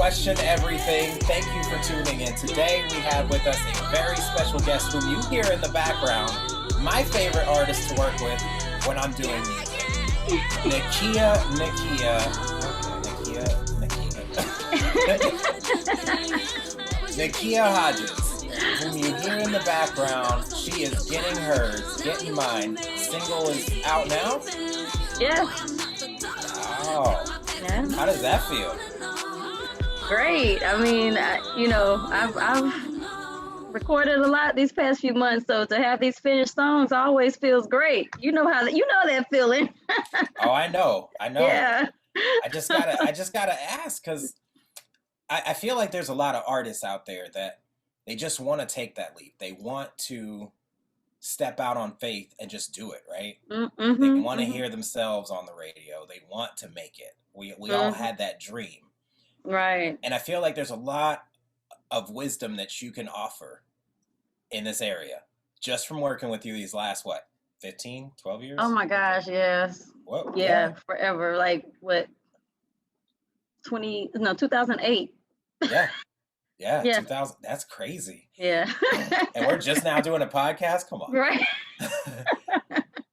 Question Everything. Thank you for tuning in. Today we have with us a very special guest whom you hear in the background. My favorite artist to work with when I'm doing music. N'qya Hodges, whom you hear in the background. She is getting hers, getting mine. Single is out now? Yeah. Oh. Yeah. How does that feel? Great. I mean, I've recorded a lot these past few months, so to have these finished songs always feels great. You know that feeling. Oh, I know. Yeah. I just gotta ask, because I feel like there's a lot of artists out there that they just want to take that leap. They want to step out on faith and just do it, right? Mm-hmm, They want to hear themselves on the radio. They want to make it. We all had that dream. Right. And I feel like there's a lot of wisdom that you can offer in this area just from working with you these last, 15, 12 years? Oh my gosh, yes. Whoa, yeah, forever. Like, 2008. Yeah, Yeah. 2000. That's crazy. Yeah. And we're just now doing a podcast? Come on. Right.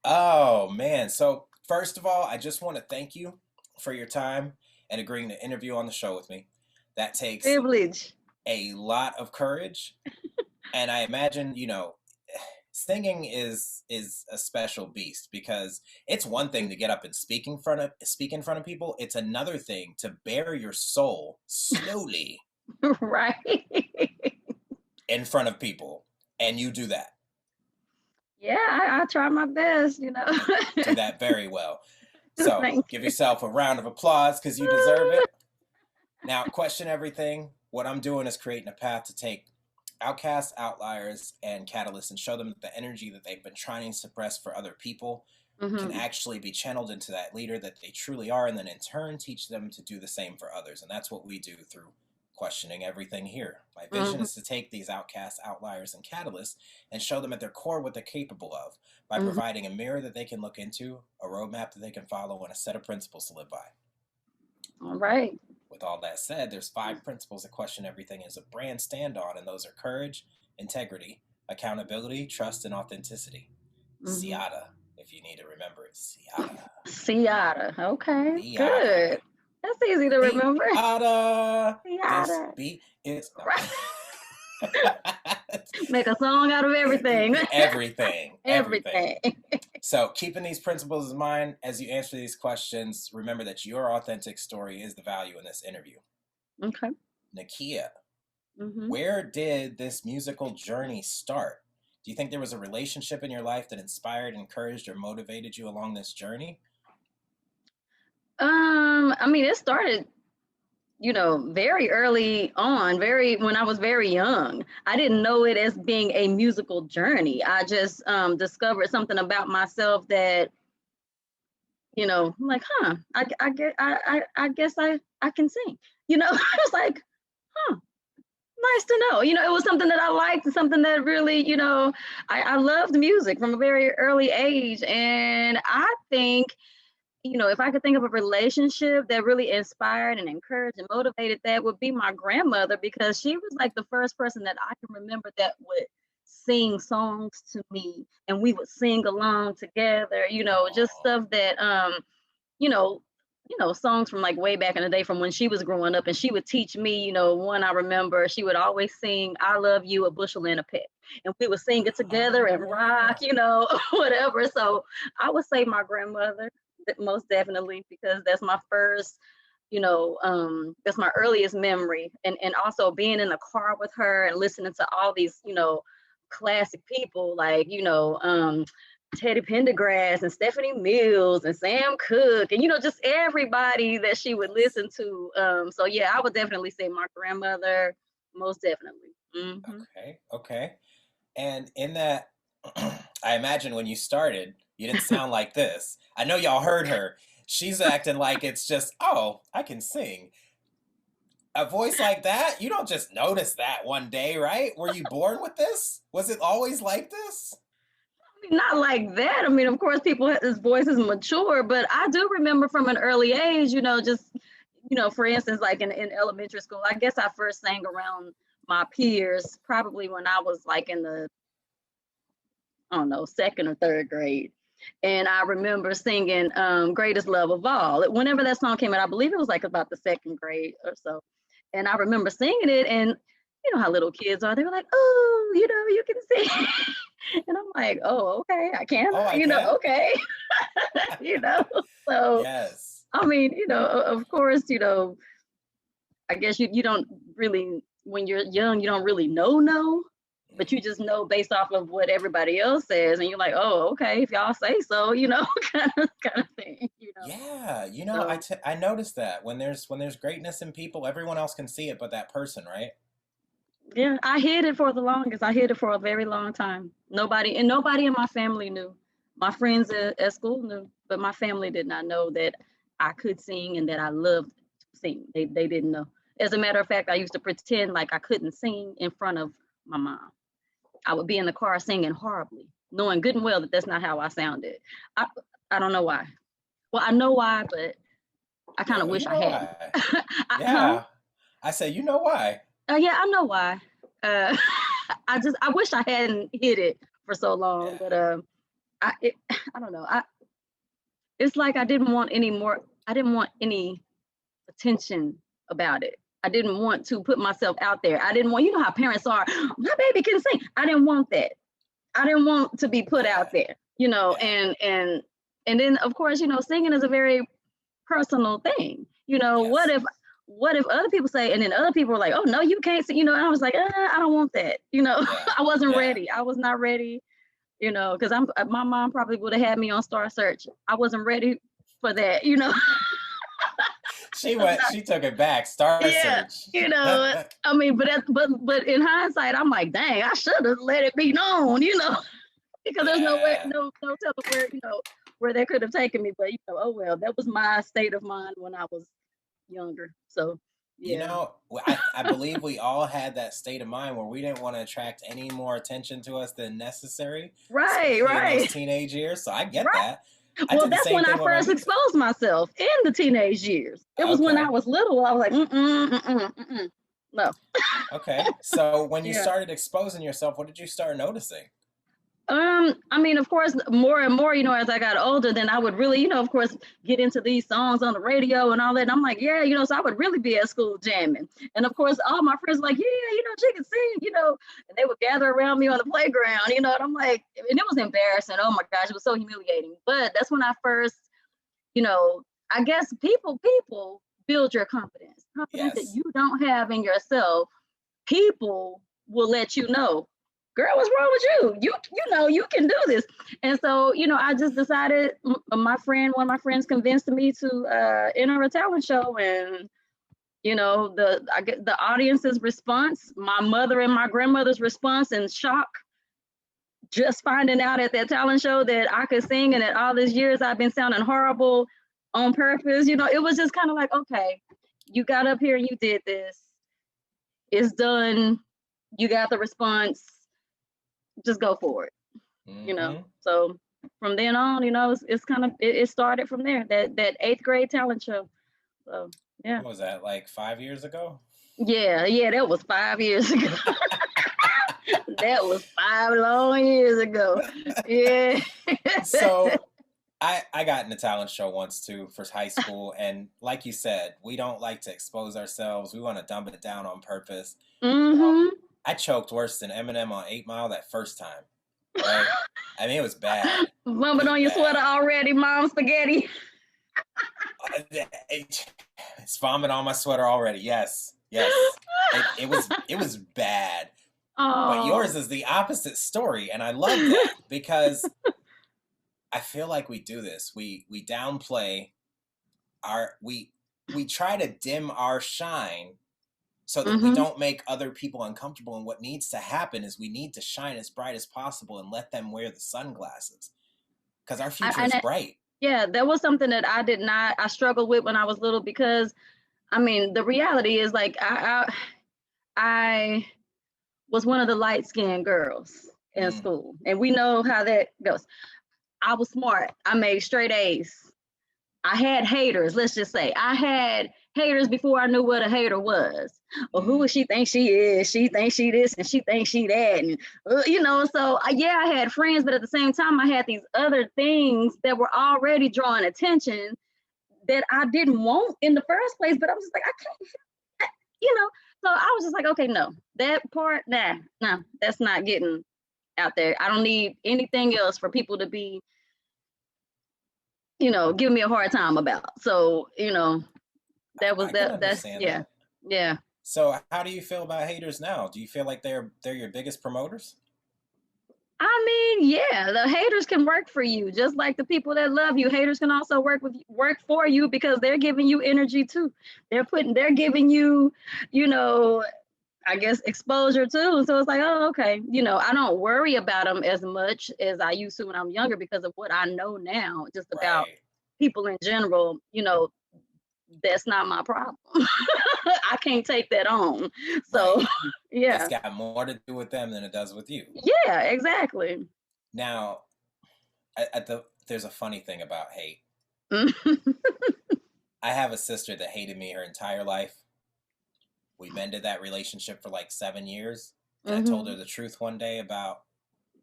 Oh, man. So, first of all, I just want to thank you for your time and agreeing to interview on the show with me. That takes Privilege. a lot of courage. And I imagine, singing is a special beast, because it's one thing to get up and speak in front of people. It's another thing to bare your soul slowly Right. in front of people. And you do that. Yeah, I try my best, Do that very well. So Thank give yourself a round of applause, because you deserve it. Now, Question Everything. What I'm doing is creating a path to take outcasts, outliers, and catalysts and show them that the energy that they've been trying to suppress for other people can actually be channeled into that leader that they truly are, and then in turn teach them to do the same for others. And that's what we do through Questioning Everything here. My vision is to take these outcasts, outliers, and catalysts and show them at their core what they're capable of by providing a mirror that they can look into, a roadmap that they can follow, and a set of principles to live by. All right. With all that said, there's 5 principles that Question Everything is a brand stand on, and those are courage, integrity, accountability, trust, and authenticity. Ciata, if you need to remember it. Ciata. Okay. Good. That's easy to remember. Ciata. Ciata. This beat is... Make a song out of everything. Everything. So keeping these principles in mind as you answer these questions, remember that your authentic story is the value in this interview. Okay. N'qya, where did this musical journey start? Do you think there was a relationship in your life that inspired, encouraged, or motivated you along this journey? I mean, it started, very early on, when I was very young. I didn't know it as being a musical journey. I just discovered something about myself that, I'm like, I guess I can sing. I was like, nice to know. It was something that I liked, something that really, I loved music from a very early age. And I think, if I could think of a relationship that really inspired and encouraged and motivated, that would be my grandmother, because she was like the first person that I can remember that would sing songs to me, and we would sing along together, just stuff that, songs from like way back in the day from when she was growing up, and she would teach me, one I remember, she would always sing, "I love you, a bushel and a peck." And we would sing it together and rock, whatever. So I would say my grandmother, most definitely, because that's my first, that's my earliest memory. And also being in the car with her and listening to all these, classic people like, Teddy Pendergrass and Stephanie Mills and Sam Cooke and, just everybody that she would listen to. So yeah, I would definitely say my grandmother, most definitely. Okay. And in that, I imagine when you started, you didn't sound like this. I know y'all heard her. She's acting like it's just, oh, I can sing. A voice like that, you don't just notice that one day, right? Were you born with this? Was it always like this? Not like that. I mean, of course, people's voices mature, but I do remember from an early age, just you know, for instance, like in elementary school, I guess I first sang around my peers probably when I was like in the, I don't know, second or third grade. And I remember singing Greatest Love of All. Whenever that song came out, I believe it was like about the second grade or so. And I remember singing it, and you know how little kids are. They were like, oh, you know, you can sing. And I'm like, oh, okay, I can, Oh, I you know, can. okay. You know, so, Yes. I mean, you know, of course, you know, I guess you don't really, when you're young, you don't really know, but you just know based off of what everybody else says, and you're like, oh, okay, if y'all say so, you know, kind of thing, you know. Yeah, you know, So I noticed that when there's greatness in people, everyone else can see it but that person, right? yeah, I hid it for the longest. I hid it for a very long time. Nobody in my family knew. My friends at school knew, but my family did not know that I could sing and that I loved to sing. They didn't know. As a matter of fact, I used to pretend like I couldn't sing in front of my mom. I would be in the car singing horribly, knowing good and well that that's not how I sounded. I I don't know why. Well, I know why, but I kind of wish You I know hadn't. why? Huh? Yeah. I say, you know why? Yeah, I know why. Uh, I wish I hadn't hit it for so long, Yeah. but I don't know. It's like I didn't want any more. I didn't want any attention about it. I didn't want to put myself out there. I didn't want, you know how parents are. My baby can sing. I didn't want that. I didn't want to be put Yeah. out there, you know, Yeah. and then of course, you know, singing is a very personal thing. You know, Yes. what if other people say, and then other people are like, oh no, you can't sing, you know, and I was like, I don't want that, you know. Yeah. I wasn't Yeah. ready. I was not ready, you know, because my mom probably would have had me on Star Search. I wasn't ready for that, you know. She took it back. Star Yeah, Search. you know, I mean, but in hindsight, I'm like, dang, I should have let it be known, you know, because there's nowhere, Yeah. no telling where, you know, where they could have taken me. But you know, oh well, that was my state of mind when I was younger. So You yeah, know, I believe we all had that state of mind where we didn't want to attract any more attention to us than necessary, right, especially in those right, teenage years. So I get right. that. I Well, did the that's same when I thing with my first music. exposed myself in the teenage years. It was when I Okay. was little. I was like, no. Okay. So when you Yeah. started exposing yourself, what did you start noticing? I mean, of course, more and more, you know, as I got older, then I would really, you know, of course, get into these songs on the radio and all that. And I'm like, yeah, you know, so I would really be at school jamming. And of course, all my friends were like, yeah, you know, she can sing, you know, and they would gather around me on the playground, you know, and I'm like, and it was embarrassing. Oh my gosh, it was so humiliating. But that's when I first, you know, I guess people build your confidence that Yes. you don't have in yourself. People will let you know, girl, what's wrong with you? You know you can do this. And so, you know, I just decided. One of my friends convinced me to enter a talent show, and you know, I get the audience's response, my mother and my grandmother's response, and shock. Just finding out at that talent show that I could sing, and that all these years I've been sounding horrible on purpose. You know, it was just kind of like, okay, you got up here and you did this. It's done. You got the response. Just go for it. You know. Mm-hmm. So from then on, you know, it's kind of it started from there. That eighth grade talent show. So yeah, What was that, like 5 years ago? yeah, that was 5 years ago. That was 5 long years ago. Yeah. So I got in a talent show once too for high school, and like you said, we don't like to expose ourselves. We want to dumb it down on purpose. Mm-hmm. I choked worse than Eminem on 8 Mile that first time. Right? I mean, it was bad. It Bumping was on your sweater bad. already, mom spaghetti. It's vomit on my sweater already. Yes, yes. It was bad. But Oh. yours is the opposite story, and I love that because I feel like we do this. We downplay we try to dim our shine so that we Mm-hmm. don't make other people uncomfortable. And what needs to happen is we need to shine as bright as possible and let them wear the sunglasses because our future is And bright. yeah, that was something that I struggled with when I was little, because I mean, the reality is like I was one of the light skinned girls in Mm, school, and we know how that goes. I was smart. I made straight A's. I had haters. Let's just say I had haters before I knew what a hater was. Or who she thinks she is? She thinks she this and she thinks she that, and So yeah, I had friends, but at the same time, I had these other things that were already drawing attention that I didn't want in the first place. But I was just like, I can't, So I was just like, okay, no, that part, nah, that's not getting out there. I don't need anything else for people to be, give me a hard time about. So, that was that's yeah. Yeah. So how do you feel about haters now? Do you feel like they're your biggest promoters? I mean, yeah, the haters can work for you, just like the people that love you. Haters can also work for you because they're giving you energy too. They're giving you, I guess, exposure too. So it's like, oh, okay. I don't worry about them as much as I used to when I'm younger because of what I know now, just about people in general. That's not my problem. I can't take that on. So, yeah. It's got more to do with them than it does with you. Yeah, exactly. Now, there's a funny thing about hate. I have a sister that hated me her entire life. We mended that relationship for like 7 years. And I told her the truth one day about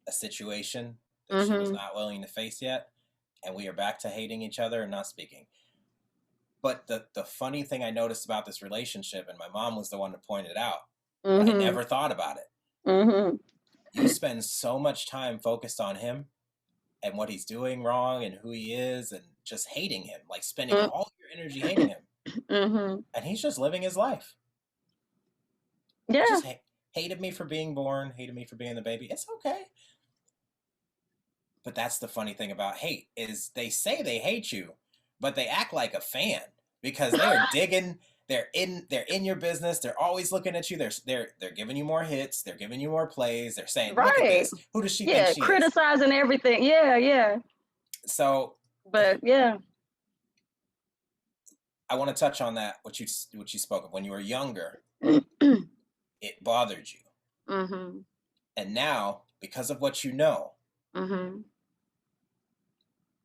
a situation that she was not willing to face yet. And we are back to hating each other and not speaking. But the funny thing I noticed about this relationship, and my mom was the one to point it out, I never thought about it. You spend so much time focused on him and what he's doing wrong and who he is and just hating him, like spending all your energy hating him. And he's just living his life. Yeah. Just hated me for being born, hated me for being the baby. It's okay. But that's the funny thing about hate is they say they hate you, but they act like a fan because they're digging. They're in your business. They're always looking at you. They're giving you more hits. They're giving you more plays. They're saying, "Look at this. Who does she think she is?" Criticizing everything. Yeah. So, but yeah, I want to touch on that. What you spoke of when you were younger, it bothered you, and now because of what you know,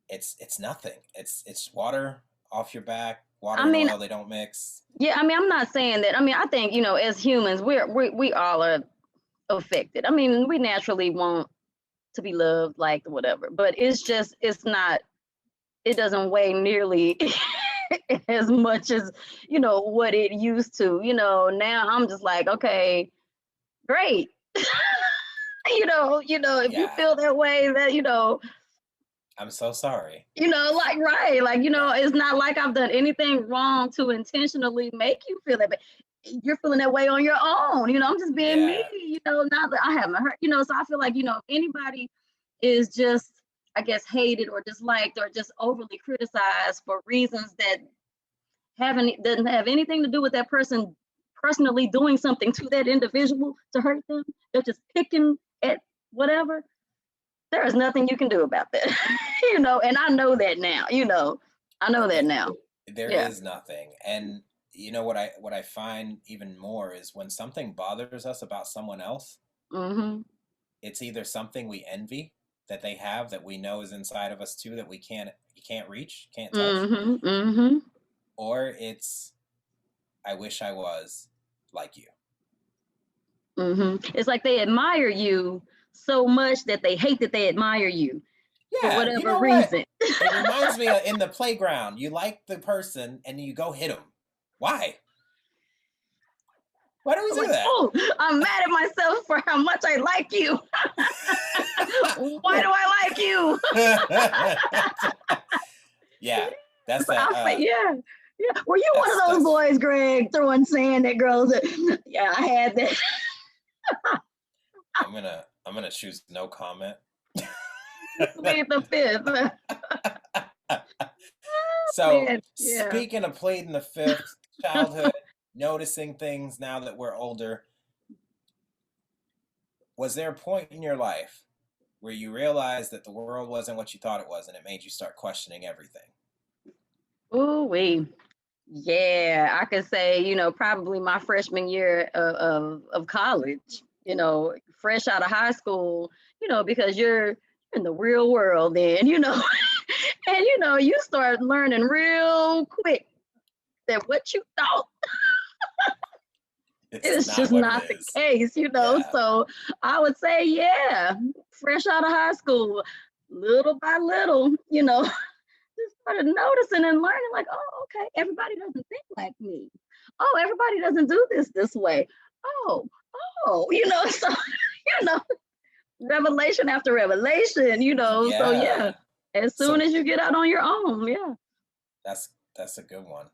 it's nothing. It's water off your back. Water and oil, they don't mix. Yeah, I mean, I'm not saying that. I mean, I think, as humans, we all are affected. I mean, we naturally want to be loved, liked, whatever. But it's not, it doesn't weigh nearly as much as, what it used to. Now I'm just like, okay, great. If you feel that way, that, I'm so sorry. It's not like I've done anything wrong to intentionally make you feel that, but you're feeling that way on your own. I'm just being me, not that I haven't hurt, so I feel like, if anybody is just, I guess, hated or disliked or just overly criticized for reasons that doesn't have anything to do with that person personally doing something to that individual to hurt them, they're just picking at whatever. There is nothing you can do about that, and I know that now, I know that now. There is nothing. And what I find even more is when something bothers us about someone else, it's either something we envy that they have that we know is inside of us too, that you can't reach, can't touch, or it's, I wish I was like you. It's like they admire you so much that they hate that they admire you for whatever reason. It reminds me of in the playground, you like the person and you go hit them. Why? Why do we do that? Oh, I'm mad at myself for how much I like you. Why do I like you? Yeah, that's that. Yeah. Were you one of those boys, Greg, throwing sand at girls? Yeah, I had that. I'm gonna choose no comment. Plead the fifth. So speaking of pleading the fifth, childhood, noticing things now that we're older, was there a point in your life where you realized that the world wasn't what you thought it was and it made you start questioning everything? Ooh-wee. Yeah, I could say, probably my freshman year of college, fresh out of high school, because you're in the real world then, And you know, you start learning real quick that what you thought It's is not just what it not the is. case, you know. Yeah. So I would say, yeah, fresh out of high school, little by little, you know, just started noticing and learning, like, oh, okay, everybody doesn't think like me. Oh, everybody doesn't do this way. Oh, you know, so you know, revelation after revelation, you know. So yeah, Yeah. as soon So as you get out on your own, yeah. that's a good one.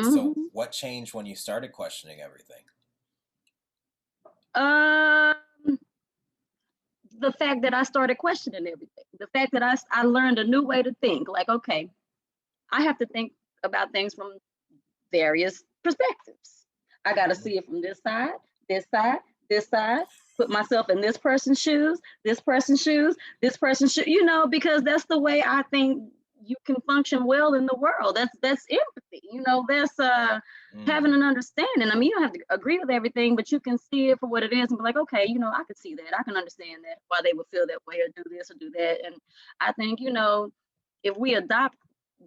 So Hmm. what changed when you started questioning everything? Um, the fact that I started questioning everything, the fact that I learned a new way to think. Like, okay, I have to think about things from various perspectives. I got to Mhm. see it from this side, this side, this side. Put myself in this person's shoes, this person's shoes, this person's shoes. You know, because that's the way I think you can function well in the world. That's empathy. You know, that's having Mm. an understanding. I mean, you don't have to agree with everything, but you can see it for what it is and be like, okay, you know, I can see that. I can understand that why they would feel that way or do this or do that. And I think, you know, if we adopt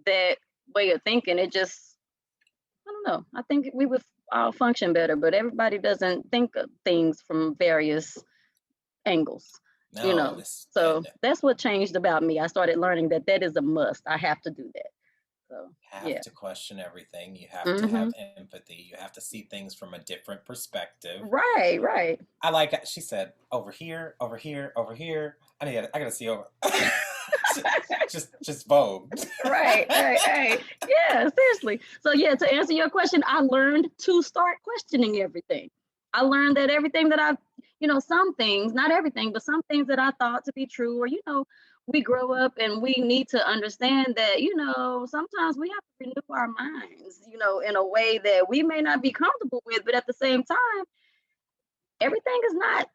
that way of thinking, it just I don't know. I think we would all function better, but everybody doesn't think of things from various angles, you No, know. this So and that's what changed about me. I started learning that that is a must. I have to do that. So have yeah. to question everything. You have to Hmm. have empathy. You have to see things from a different perspective. Right, right, I like it. She said, over here, over here, over here. I gotta see over. Just Vogue. right, right, right. Yeah, seriously. So yeah, to answer your question, I learned to start questioning everything. I learned that everything that I, you know, some things, not everything, but some things that I thought to be true, or you know, we grow up and we need to understand that, you know, sometimes we have to renew our minds, you know, in a way that we may not be comfortable with, but at the same time, everything is not,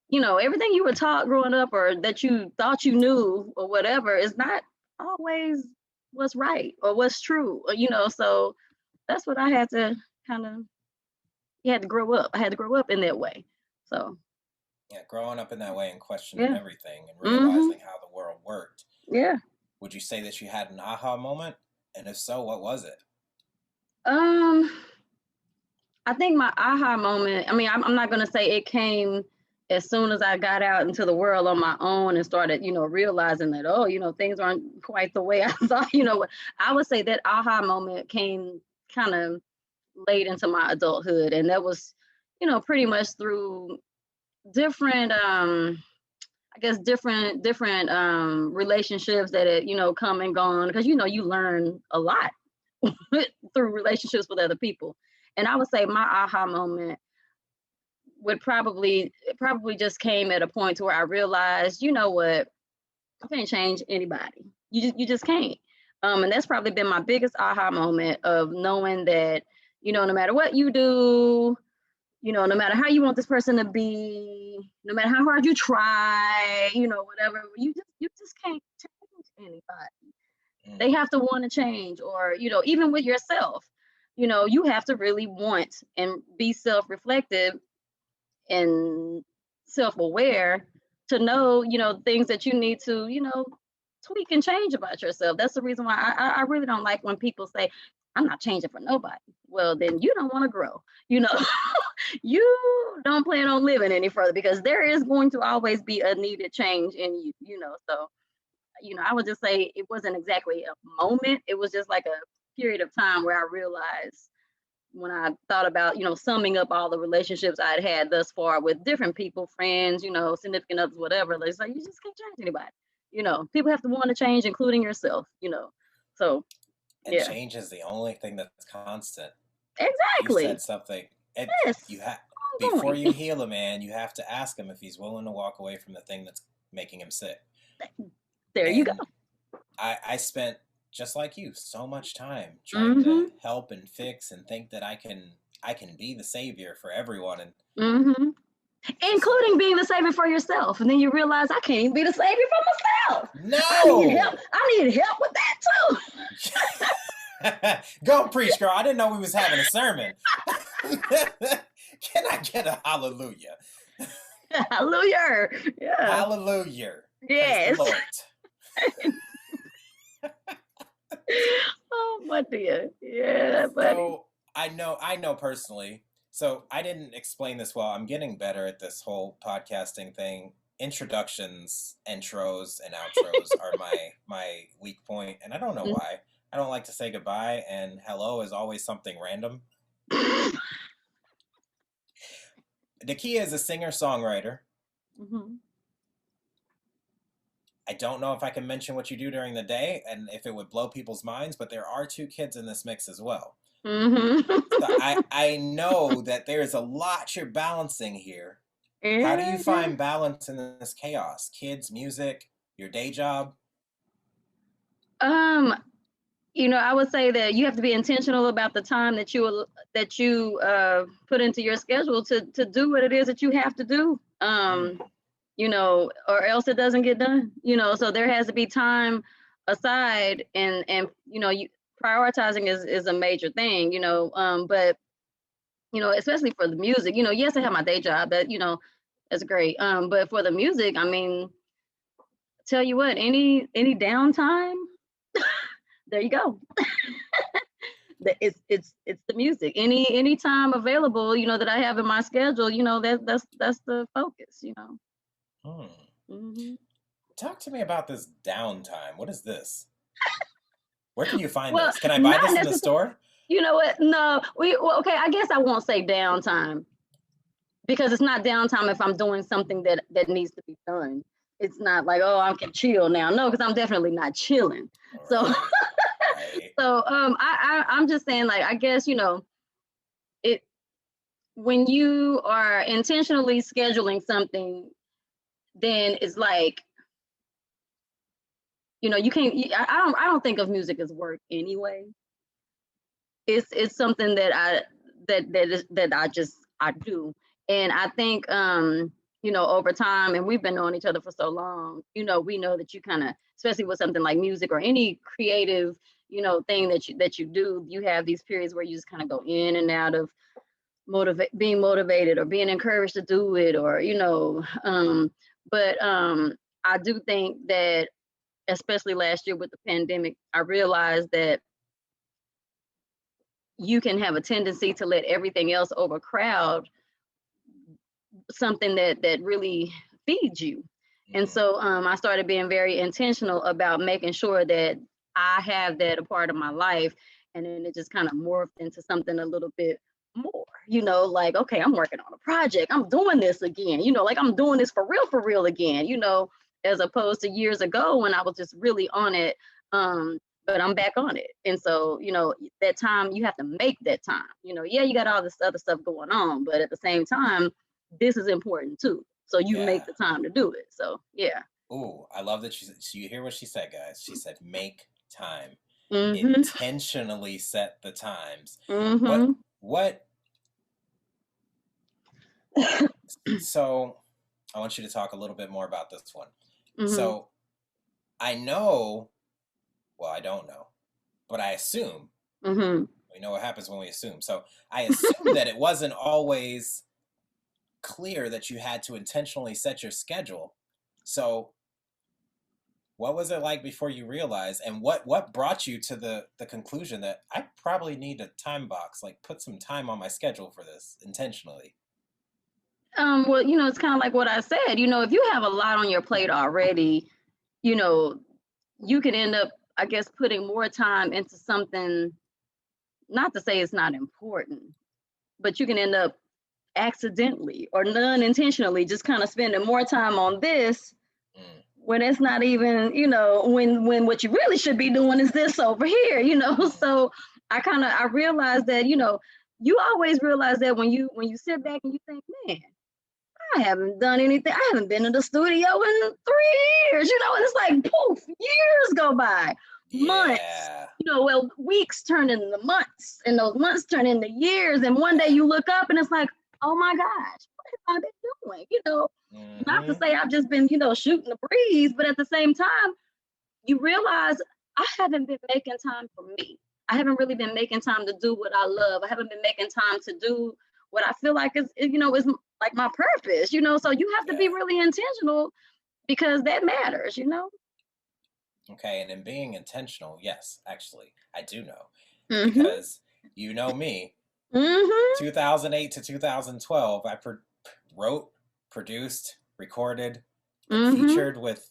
you know, everything you were taught growing up or that you thought you knew or whatever is not always what's right or what's true, or, you know. So that's what I had to kind of, you had to grow up. I had to grow up in that way. So Yeah, growing up in that way and questioning yeah. everything and Hmm. realizing how the world worked. Yeah. Would you say that you had an aha moment? And if so, what was it? Um, I think my aha moment, I mean, I'm not going to say it came as soon as I got out into the world on my own and started, you know, realizing that, oh, you know, things aren't quite the way I thought, you know. I would say that aha moment came kind of late into my adulthood. And that was, you know, pretty much through different, I guess different relationships that it, you know, come and gone. Because, you know, you learn a lot through relationships with other people. And I would say my aha moment would probably just came at a point to where I realized, you know what, I can't change anybody. You just can't. And that's probably been my biggest aha moment of knowing that, you know, no matter what you do, you know, no matter how you want this person to be, no matter how hard you try, you know, whatever, you just can't change anybody. They Mm. have to want to change, or, you know, even with yourself, you know, you have to really want and be self-reflective and self-aware to know, you know, things that you need to, you know, tweak and change about yourself. That's the reason why I really don't like when people say, I'm not changing for nobody. Well, then you don't want to grow, you know. You don't plan on living any further because there is going to always be a needed change in you, you know. So, you know, I would just say it wasn't exactly a moment. It was just like a period of time where I realized when I thought about, you know, summing up all the relationships I'd had thus far with different people, friends, you know, significant others, whatever. It's like you just can't change anybody. You know, people have to want to change, including yourself, you know. So And yeah, change is the only thing that's constant. You exactly. said something. You Yes. have before Ongoing. you heal a man, you have to ask him if he's willing to walk away from the thing that's making him sick. There you go. And I spent just like you so much time trying to Mm-hmm. help and fix and think that I can be the savior for everyone, and Mm-hmm. just like, Including being the savior for yourself. And then you realize I can't even be the savior for myself. I need help. no. I need help with that too. Go and preach, girl. I didn't know we was having a sermon. Can I get a hallelujah? Hallelujah. Yeah. Hallelujah. Praise the Yes. Lord. Oh my dear. Yeah, buddy. So I know personally. So I didn't explain this well. I'm getting better at this whole podcasting thing. Introductions, intros, and outros are my weak point, and I don't know why. I don't like to say goodbye, and hello is always something random. N'qya is a singer-songwriter. Mm-hmm. I don't know if I can mention what you do during the day and if it would blow people's minds, but there are 2 kids in this mix as well. Mm-hmm. So I know that there's a lot you're balancing here. How do you find balance in this chaos? Kids, music, your day job? I would say that you have to be intentional about the time that you put into your schedule to do what it is that you have to do. Or else it doesn't get done. So there has to be time aside, and prioritizing is a major thing. But especially for the music. Yes, I have my day job. That's great. But for the music, I mean, tell you what, any downtime. There you go. It's the music. Any time available, that I have in my schedule, that's the focus, Mm-hmm. Talk to me about this downtime. What is this? Where can you find this? Can I buy this in the store? You know what? No, okay. I guess I won't say downtime because it's not downtime if I'm doing something that needs to be done. It's not like, oh, I can chill now. No, because I'm definitely not chilling. Right. So, right. So I'm just saying, like, I guess, it when you are intentionally scheduling something, then it's like, you can't. I don't think of music as work anyway. It's something that I do, and I think over time, and we've been knowing each other for so long, we know that you kind of, especially with something like music or any creative thing that you do, you have these periods where you just kind of go in and out of being motivated or being encouraged to do it, or but I do think that, especially last year with the pandemic, I realized that you can have a tendency to let everything else overcrowd something that really feeds you. And so I started being very intentional about making sure that I have that a part of my life. And then it just kind of morphed into something a little bit more, like, okay, I'm working on a project. I'm doing this again, like I'm doing this for real again, as opposed to years ago when I was just really on it. But I'm back on it. And so, that time, you have to make that time. Yeah, you got all this other stuff going on, but at the same time, this is important too. So you make the time to do it. So, yeah. Ooh, I love that you hear what she said, guys. She said, make time. Intentionally set the times. What? So I want you to talk a little bit more about this one. So I know, well, I don't know, but I assume, we know what happens when we assume. So I assume that it wasn't always clear that you had to intentionally set your schedule. So what was it like before you realized, and what brought you to the conclusion that I probably need a time box, like put some time on my schedule for this intentionally? Well, it's kind of like what I said, if you have a lot on your plate already, you can end up, I guess, putting more time into something, not to say it's not important, but you can end up accidentally or non-intentionally just kind of spending more time on this when it's not even, when what you really should be doing is this over here, So I realized that, you always realize that when you sit back and you think, man, I haven't done anything. I haven't been in the studio in 3 years, and it's like, poof, years go by, months, weeks turn into months, and those months turn into years. And one day you look up and it's like, oh my gosh, what have I been doing? Not to say I've just been, shooting the breeze, but at the same time, you realize I haven't been making time for me. I haven't really been making time to do what I love. I haven't been making time to do what I feel like is like my purpose, so you have to be really intentional because that matters, Okay, and in being intentional, yes, actually, I do know. Mm-hmm. Because you know me, Mm-hmm. 2008 to 2012, I wrote, produced, recorded, and Mm-hmm. featured with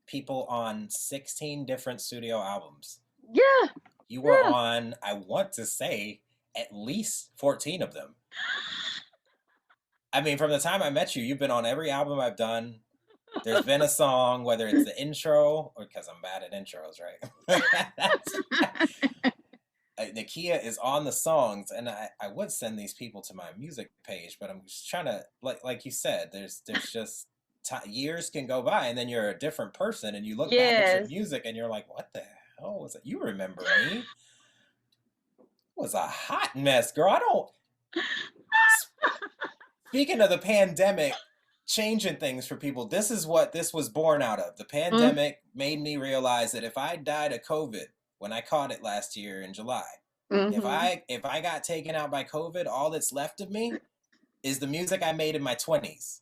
people on 16 different studio albums. Yeah. You were Yeah. on, I want to say, at least 14 of them. I mean, from the time I met you, you've been on every album I've done. There's been a song, whether it's the intro, or because I'm bad at intros, right? N'qya is on the songs, and I would send these people to my music page, but I'm just trying to, like you said, there's just years can go by, and then you're a different person, and you look back at your Yes. music, and you're like, what the hell was it? You remember me? It was a hot mess, girl. I don't. Speaking of the pandemic changing things for people, this is what this was born out of. The pandemic made me realize that if I died of COVID when I caught it last year in July, Mm-hmm. if I got taken out by COVID, all that's left of me is the music I made in my 20s.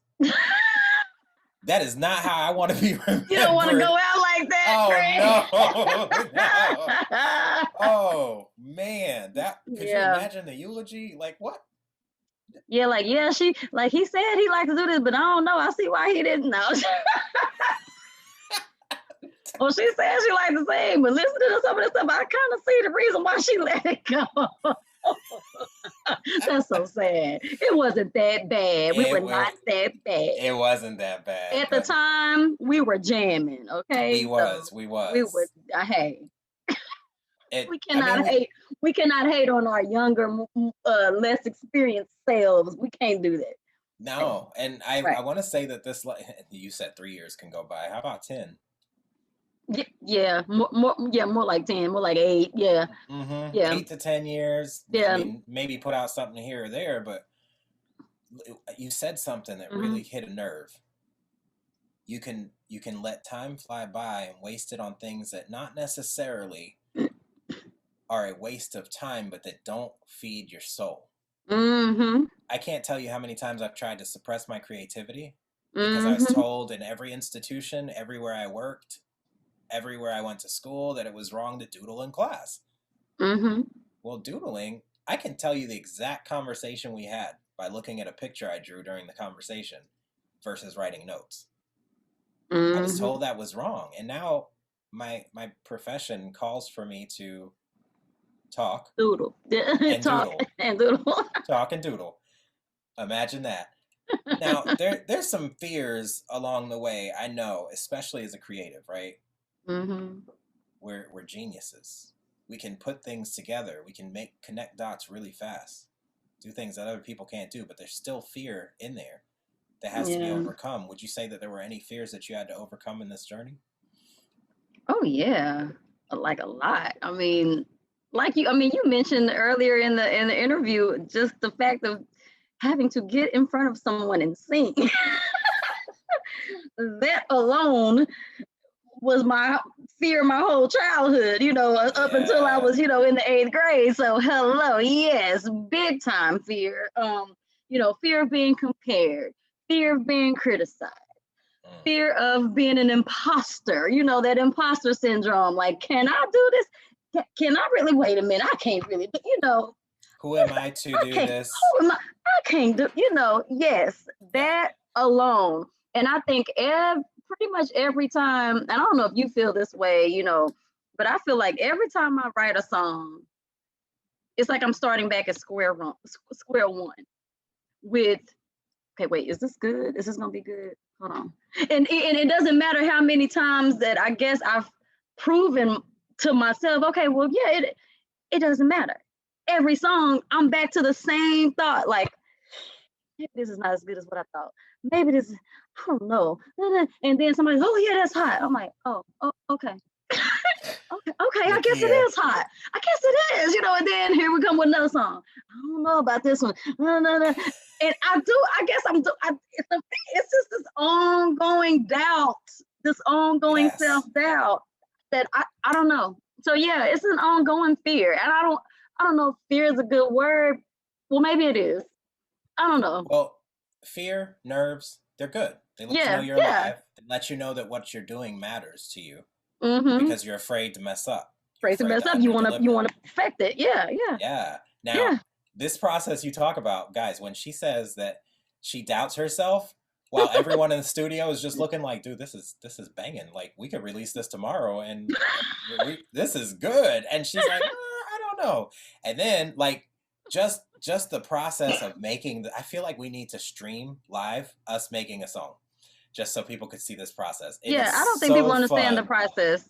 That is not how I want to be remembered. You don't want to go out like that, oh no. Oh man, could you imagine the eulogy? Like what? Yeah, like she like he said he likes to do this, but I don't know. I see why he didn't know. Well, she said she likes to sing, but listening to some of this stuff, I kind of see the reason why she let it go. That's so sad. It wasn't that bad. We were not that bad. It wasn't that bad. At the time, we were jamming. Okay, we was. We were. Hey, we cannot I mean, hate. We cannot hate on our younger, less experienced selves. We can't do that. No, and I want to say that this, you said 3 years can go by. How about 10? Yeah, more like 10, more like 8. Yeah. Mm-hmm. Yeah. 8 to 10 years. Yeah. I mean, maybe put out something here or there, but you said something that really hit a nerve. You can let time fly by and waste it on things that not necessarily are a waste of time, but that don't feed your soul. Mm-hmm. I can't tell you how many times I've tried to suppress my creativity because I was told in every institution, everywhere I worked, everywhere I went to school, that it was wrong to doodle in class. Mm-hmm. Well, doodling, I can tell you the exact conversation we had by looking at a picture I drew during the conversation versus writing notes. I was told that was wrong, and now my profession calls for me to talk, doodle, and talk doodle, and doodle, talk and doodle. Imagine that. Now, there's some fears along the way. I know, especially as a creative, right? Mm-hmm. We're geniuses. We can put things together. We can connect dots really fast. Do things that other people can't do, but there's still fear in there that has to be overcome. Would you say that there were any fears that you had to overcome in this journey? Oh yeah, like a lot. I mean, you mentioned earlier in the interview, just the fact of having to get in front of someone and sing. That alone was my fear my whole childhood, up until I was, in the 8th grade. So hello, yes, big time fear. Fear of being compared, fear of being criticized, fear of being an imposter, that imposter syndrome. Like, can I do this? Can I really? Wait a minute, I can't really do, Who am I to do this? Who am I? I can't do, yes, that alone. And I think pretty much every time, and I don't know if you feel this way, but I feel like every time I write a song, it's like I'm starting back at square one with, okay, wait, is this good? Is this gonna be good? Hold on. And it doesn't matter how many times that I guess I've proven to myself, okay, well, yeah, it doesn't matter. Every song, I'm back to the same thought, like, maybe this is not as good as what I thought. Maybe this, I don't know. And then somebody's, oh yeah, that's hot. I'm like, oh okay. Okay, I guess it is hot. I guess it is, and then here we come with another song. I don't know about this one. No. And it's just this ongoing doubt, this ongoing self-doubt that I don't know. So yeah, it's an ongoing fear. And I don't know if fear is a good word. Well, maybe it is. I don't know. Well, fear, nerves, they're good. They let you know you're alive. They let you know that what you're doing matters to you. because you're afraid to mess up. Afraid to mess up. You want to perfect it. Yeah. Now, this process you talk about, guys, when she says that she doubts herself, while everyone in the studio is just looking like, dude, this is banging. Like, we could release this tomorrow, and this is good. And she's like, I don't know. And then, like, just the process of making, I feel like we need to stream live us making a song, just so people could see this process. I don't think people understand the process.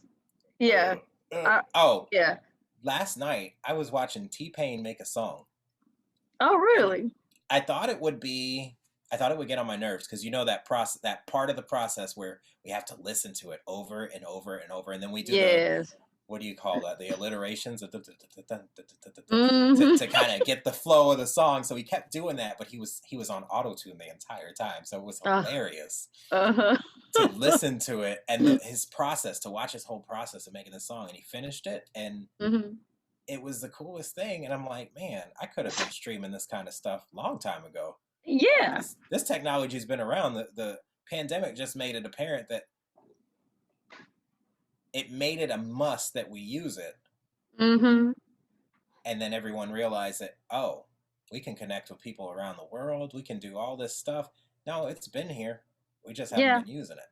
Yeah. Yeah. Last night, I was watching T-Pain make a song. Oh, really? I thought it would get on my nerves, because you know that process, that part of the process where we have to listen to it over and over and over, and then we do what do you call that? The alliterations to kind of get the flow of the song. So he kept doing that, but he was on auto-tune the entire time, so it was hilarious to listen to it and his process, to watch his whole process of making the song, and he finished it, and it was the coolest thing. And I'm like, man, I could have been streaming this kind of stuff long time ago. Yeah, this technology has been around. The pandemic just made it apparent that it made it a must that we use it. And then everyone realized that, oh, we can connect with people around the world. We can do all this stuff. No, it's been here. We just haven't been using it.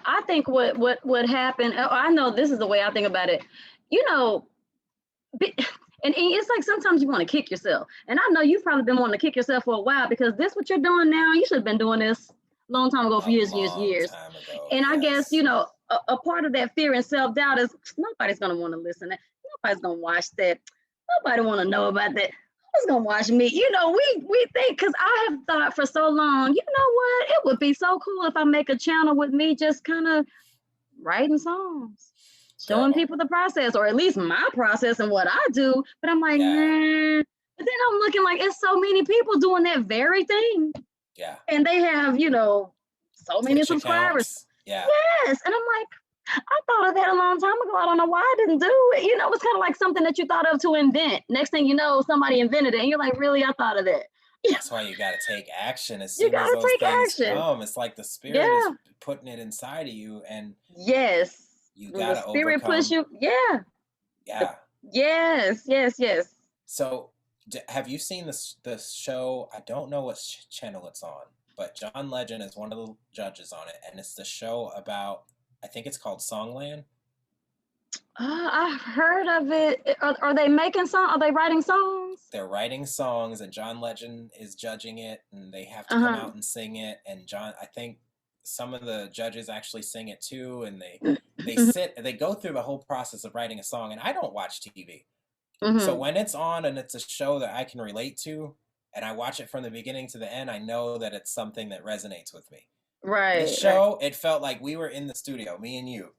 I think what happened, I know this is the way I think about it. You know, and it's like sometimes you want to kick yourself. And I know you've probably been wanting to kick yourself for a while, because this what you're doing now, you should have been doing this a long time ago, for years. And I guess, you know, a part of that fear and self-doubt is nobody's going to want to listen. Nobody's going to watch that. Nobody want to know about that. Who's going to watch me? You know, we think, because I have thought for so long, you know what? It would be so cool if I make a channel with me just kind of writing songs, showing people the process, or at least my process and what I do. But I'm like, nah. But then I'm looking like, it's so many people doing that very thing. Yeah. And they have, you know, so many subscribers. Yeah. Yes. And I'm like, I thought of that a long time ago. I don't know why I didn't do it. You know, it's kind of like something that you thought of to invent. Next thing you know, somebody invented it, and you're like, really? I thought of that. That's why you got to take action as soon as those things come. It's like the spirit is putting it inside of you, and you got to overcome. The spirit push you. Yeah. Yes. So, have you seen the show? I don't know what channel it's on, but John Legend is one of the judges on it, and it's the show about, I think it's called Songland. I've heard of it. Are they making songs? Are they writing songs? They're writing songs, and John Legend is judging it, and they have to come out and sing it. And I think some of the judges actually sing it too, and they go through the whole process of writing a song. And I don't watch TV. So when it's on and it's a show that I can relate to, and I watch it from the beginning to the end, I know that it's something that resonates with me. Right. The show, it felt like we were in the studio, me and you,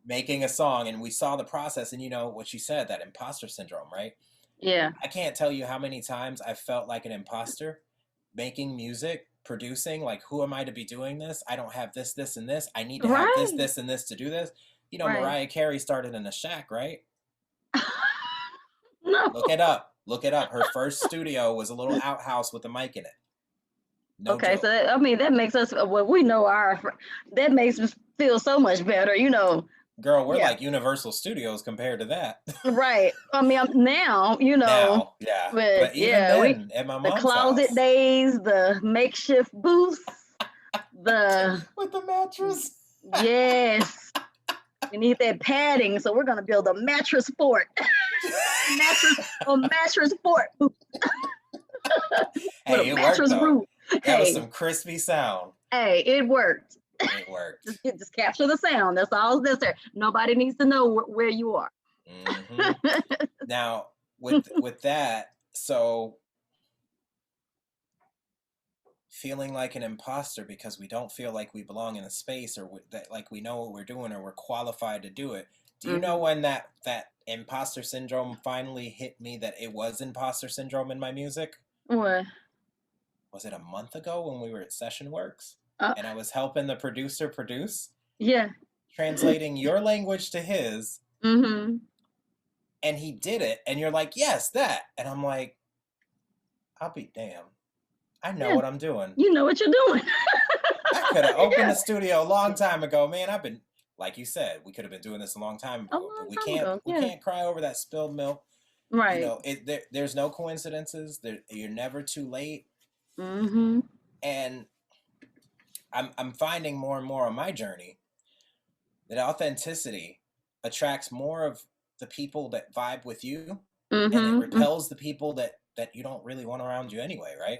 making a song, and we saw the process. And you know what you said, that imposter syndrome, right? Yeah. I can't tell you how many times I felt like an imposter making music, producing, like, who am I to be doing this? I don't have this, this, and this. I need to have this, this, and this to do this. You know, Mariah Carey started in a shack, right? No. Look it up. Her first studio was a little outhouse with a mic in it. No joke. So that makes us, well, we know that makes us feel so much better, you know. Girl, we're like Universal Studios compared to that. Right. I mean, now, you know. But even then, at my mom's closet house. Days, the makeshift booth, with the mattress. Yes. We need that padding, so we're gonna build a mattress fort. mattress fort. Hey, it worked though. That was some crispy sound. Hey, it worked. It worked. Just capture the sound. That's all that's there. Nobody needs to know where you are. Now, with that, so feeling like an imposter because we don't feel like we belong in a space, or that like we know what we're doing, or we're qualified to do it. Do you know when that imposter syndrome finally hit me, that it was imposter syndrome in my music? What? Was it a month ago when we were at Session Works? And I was helping the producer produce? Yeah. Translating your language to his. And he did it. And you're like, yes, that. And I'm like, I'll be damned. I know what I'm doing. You know what you're doing. I could have opened the studio a long time ago, man. I've been like you said, we could have been doing this a long time A ago, long but we time can't ago. we Yeah. can't cry over that spilled milk. You Right. know, there's no coincidences. You're never too late. Mm-hmm. And I'm finding more and more on my journey that authenticity attracts more of the people that vibe with you, and it Mm-hmm. repels the people that you don't really want around you anyway, right?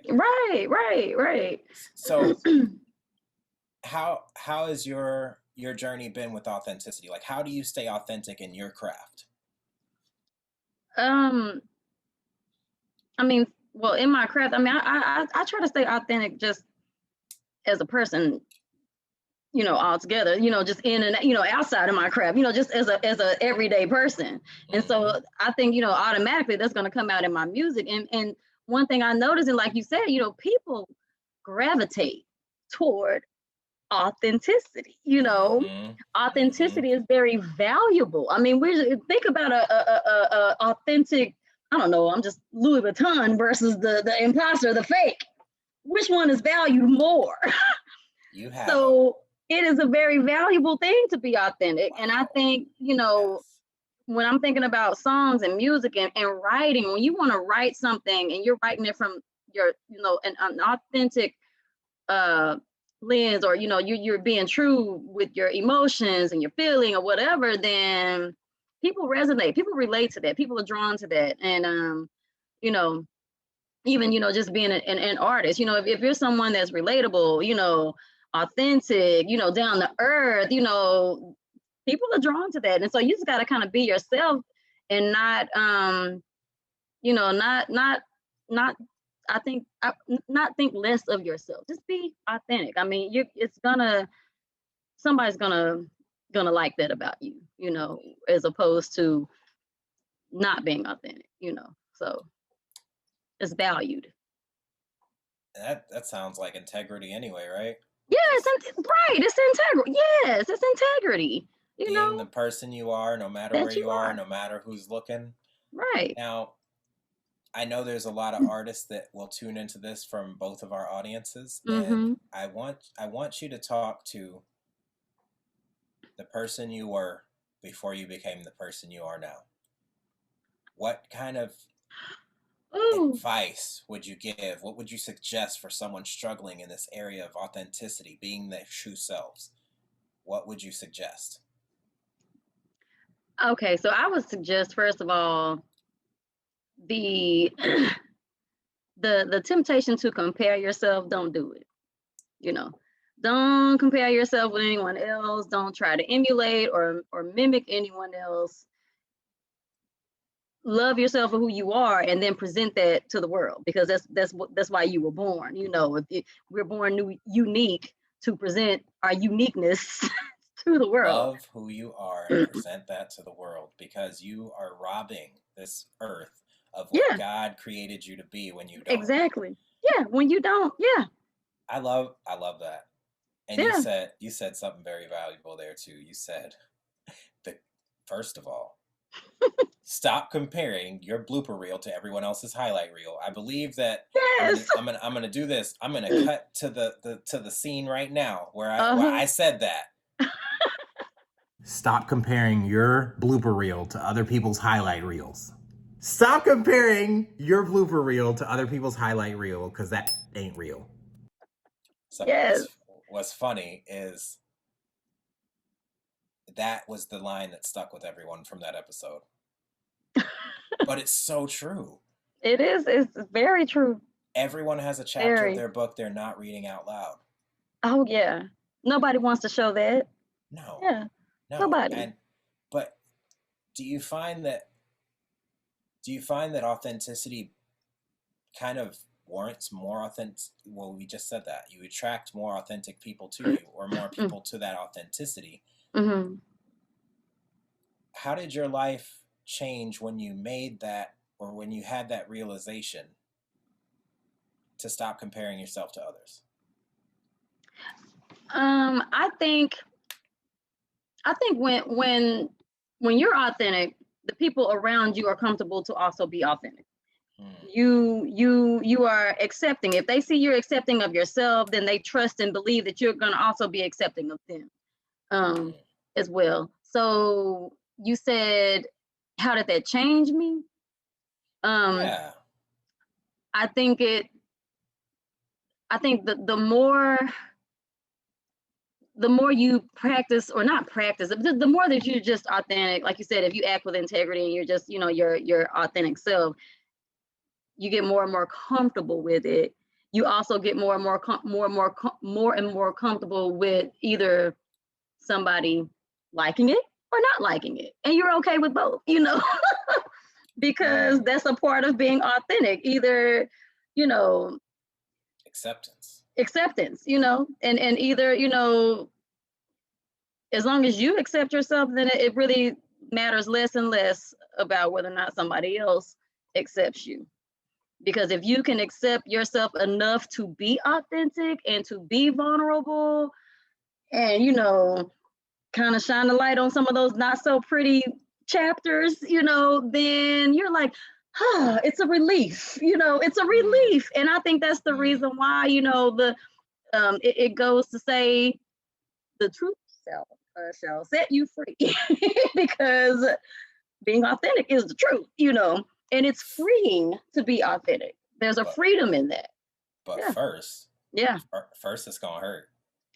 Right. So how has your journey been with authenticity? Like, how do you stay authentic in your craft? um, I mean, well, in my craft, I mean, I try to stay authentic just as a person, altogether, just in and outside of my craft, just as a everyday person. And so I think, automatically that's going to come out in my music. And one thing I noticed, and like you said, people gravitate toward authenticity. Authenticity is very valuable. I mean, we think about a authentic, I don't know, I'm just Louis Vuitton versus the imposter, the fake. Which one is valued more? You have So it is a very valuable thing to be authentic. Wow. And I think, Yes. when I'm thinking about songs and music and writing, when you want to write something and you're writing it from your, an authentic lens, or, you're being true with your emotions and your feeling or whatever, then people resonate, people relate to that, people are drawn to that. And, even, just being an artist, if you're someone that's relatable, authentic, down to earth, people are drawn to that. And so you just got to kind of be yourself and not, not, I think, not think less of yourself. Just be authentic. I mean, somebody's gonna like that about you, as opposed to not being authentic, so it's valued. That sounds like integrity anyway, right? Yeah, right. It's integral. Yes, it's integrity. Being the person you are, no matter where you are, no matter who's looking. Right. Now, I know there's a lot of artists that will tune into this from both of our audiences, and I want you to talk to the person you were before you became the person you are now. What kind of advice would you give? What would you suggest for someone struggling in this area of authenticity, being their true selves? What would you suggest? Okay, so I would suggest, first of all, the temptation to compare yourself, don't do it. Don't compare yourself with anyone else. Don't try to emulate or mimic anyone else. Love yourself for who you are, and then present that to the world, because that's why you were born. We're born unique to present our uniqueness to the world. Love who you are and present that to the world, because you are robbing this earth of what God created you to be when you don't. Exactly. Yeah, when you don't. Yeah. I love that. And you said something very valuable there too. You said that, first of all, stop comparing your blooper reel to everyone else's highlight reel. I believe that I'm gonna do this. I'm gonna cut to the scene right now where I said that. Stop comparing your blooper reel to other people's highlight reels. Stop comparing your blooper reel to other people's highlight reel, because that ain't real. So what's funny is that was the line that stuck with everyone from that episode. But it's so true. It is. It's very true. Everyone has a chapter of their book they're not reading out loud. Oh, yeah. Nobody wants to show that. No. Yeah. No. Nobody. But do you find that authenticity kind of warrants more authentic? Well, we just said that. You attract more authentic people to you, or more people to that authenticity. Mm-hmm. How did your life change when you made that, or when you had that realization to stop comparing yourself to others? I think when you're authentic, the people around you are comfortable to also be authentic. You are accepting. If they see you're accepting of yourself, then they trust and believe that you're going to also be accepting of them. as well. So you said, how did that change me? Yeah. I think the more you practice, or not practice, the more that you're just authentic, like you said, if you act with integrity and you're just, your authentic self, you get more and more comfortable with it. You also get more and more comfortable with either somebody liking it or not liking it, and you're okay with both, because that's a part of being authentic. Either, acceptance, and either, as long as you accept yourself, then it really matters less and less about whether or not somebody else accepts you. Because if you can accept yourself enough to be authentic and to be vulnerable and, kind of shine the light on some of those not so pretty chapters, then you're like, it's a relief, it's a relief. And I think that's the reason why, it goes to say the truth shall set you free, because being authentic is the truth, and it's freeing to be authentic. There's a freedom in that. But first it's gonna hurt.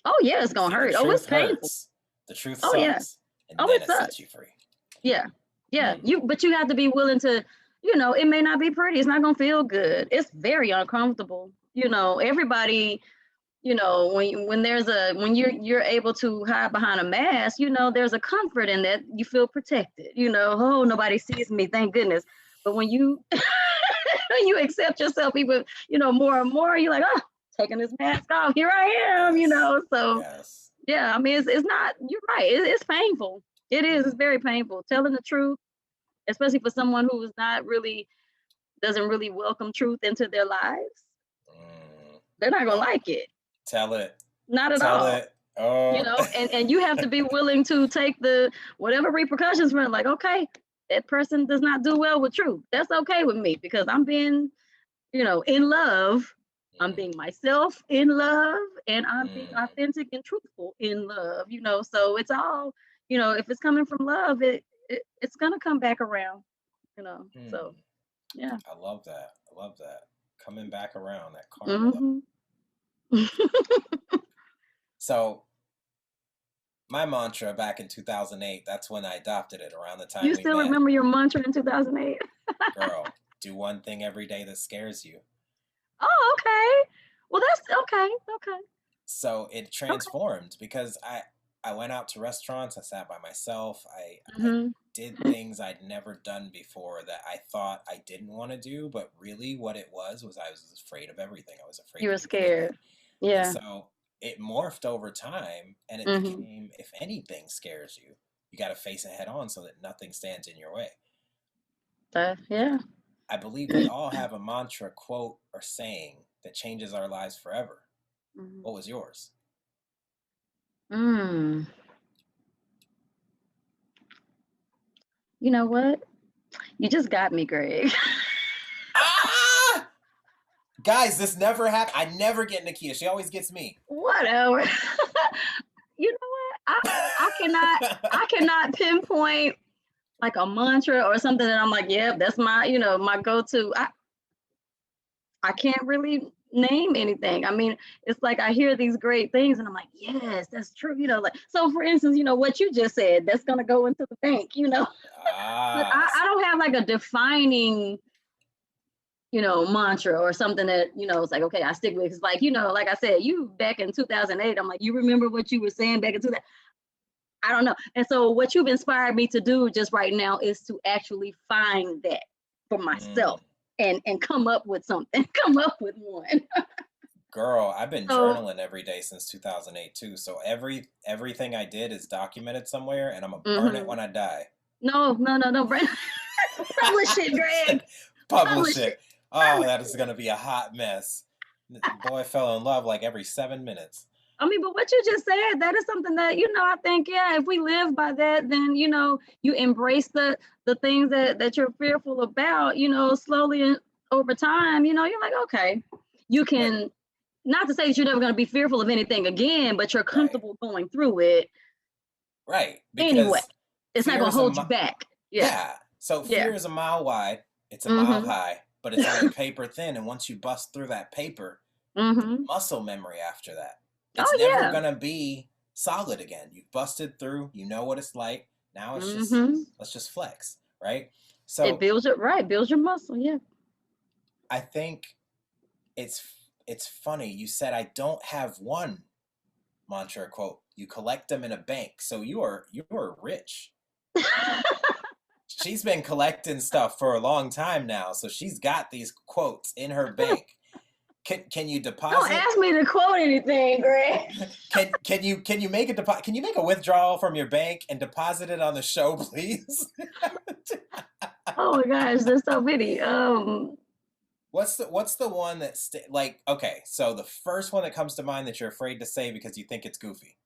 Oh yeah, it's gonna hurt. Oh, it's painful. The truth sucks. Yeah. And then it sets you free. Yeah. But you have to be willing to, it may not be pretty. It's not gonna feel good. It's very uncomfortable. Everybody, when you're able to hide behind a mask, there's a comfort in that. You feel protected. Oh, nobody sees me, thank goodness. But when you when you accept yourself even, more and more, you're like, oh, taking this mask off, here I am, so yeah, I mean, it's not, you're right, it's painful. It is, it's very painful. Telling the truth, especially for someone who doesn't really welcome truth into their lives, they're not gonna like it. Tell it. Not at all. Tell it. Oh. And you have to be willing to take the whatever repercussions from it. Like, okay, that person does not do well with truth. That's okay with me, because I'm being, in love. I'm being myself in love, and I'm being authentic and truthful in love, so it's all, if it's coming from love, it's gonna come back around, so yeah. I love that. Coming back around, that karma. So my mantra back in 2008, that's when I adopted it, around the time you still remember your mantra in 2008? Girl, do one thing every day that scares you. Oh, okay. Well, that's okay. So it transformed, because I went out to restaurants, I sat by myself, I did things I'd never done before that I thought I didn't want to do, but really what it was I was afraid of everything. I was afraid. You were scared. Yeah. And so it morphed over time, and it became, if anything scares you, you got to face it head on so that nothing stands in your way. Yeah. I believe we all have a mantra, quote, or saying that changes our lives forever. What was yours? You know what? You just got me, Greg. Guys, this never happened. I never get N'qya. She always gets me. Whatever. You know what? I cannot pinpoint like a mantra or something that I'm like, yeah, that's my, my go-to. I can't really name anything. I mean, it's like I hear these great things and I'm like, yes, that's true. Like, so for instance, what you just said, that's going to go into the bank, but I don't have like a defining, mantra or something that, it's like, okay, I stick with. It's like, like I said, you back in 2008, I'm like, you remember what you were saying back in 2008? I don't know. And so what you've inspired me to do just right now is to actually find that for myself and come up with something, come up with one. Girl, I've been journaling every day since 2008 too. So everything I did is documented somewhere, and I'm going to burn it when I die. No. Publish it, Greg. Publish it. Oh, that is going to be a hot mess. The boy fell in love like every 7 minutes. I mean, but what you just said, that is something that, I think, yeah, if we live by that, then, you embrace the things that you're fearful about, slowly and over time, you're like, okay, you can, not to say that you're never going to be fearful of anything again, but you're comfortable going through it. Right. Anyway, Because it's not fear gonna is a hold you back. Yeah. yeah. So Yeah. fear is a mile wide, it's a mile Mm-hmm. high, but it's only paper thin. And once you bust through that paper, Mm-hmm. muscle memory after that. It's Oh never yeah. gonna be solid again. You've busted through, you know what it's like. Now it's just Mm-hmm. let's just flex, right? It So builds your muscle. Yeah. I think it's it's funny. You said I don't have one mantra quote. You collect them in a bank. So you're rich. She's been collecting stuff for a long time now, so she's got these quotes in her bank. Can you Don't deposit? ask me to quote anything, Greg. Can you make a deposit? Can you make a withdrawal from your bank and deposit it on the show, please? Oh my gosh, there's so many. What's the one that like okay? So the first one that comes to mind that you're afraid to say because you think it's goofy.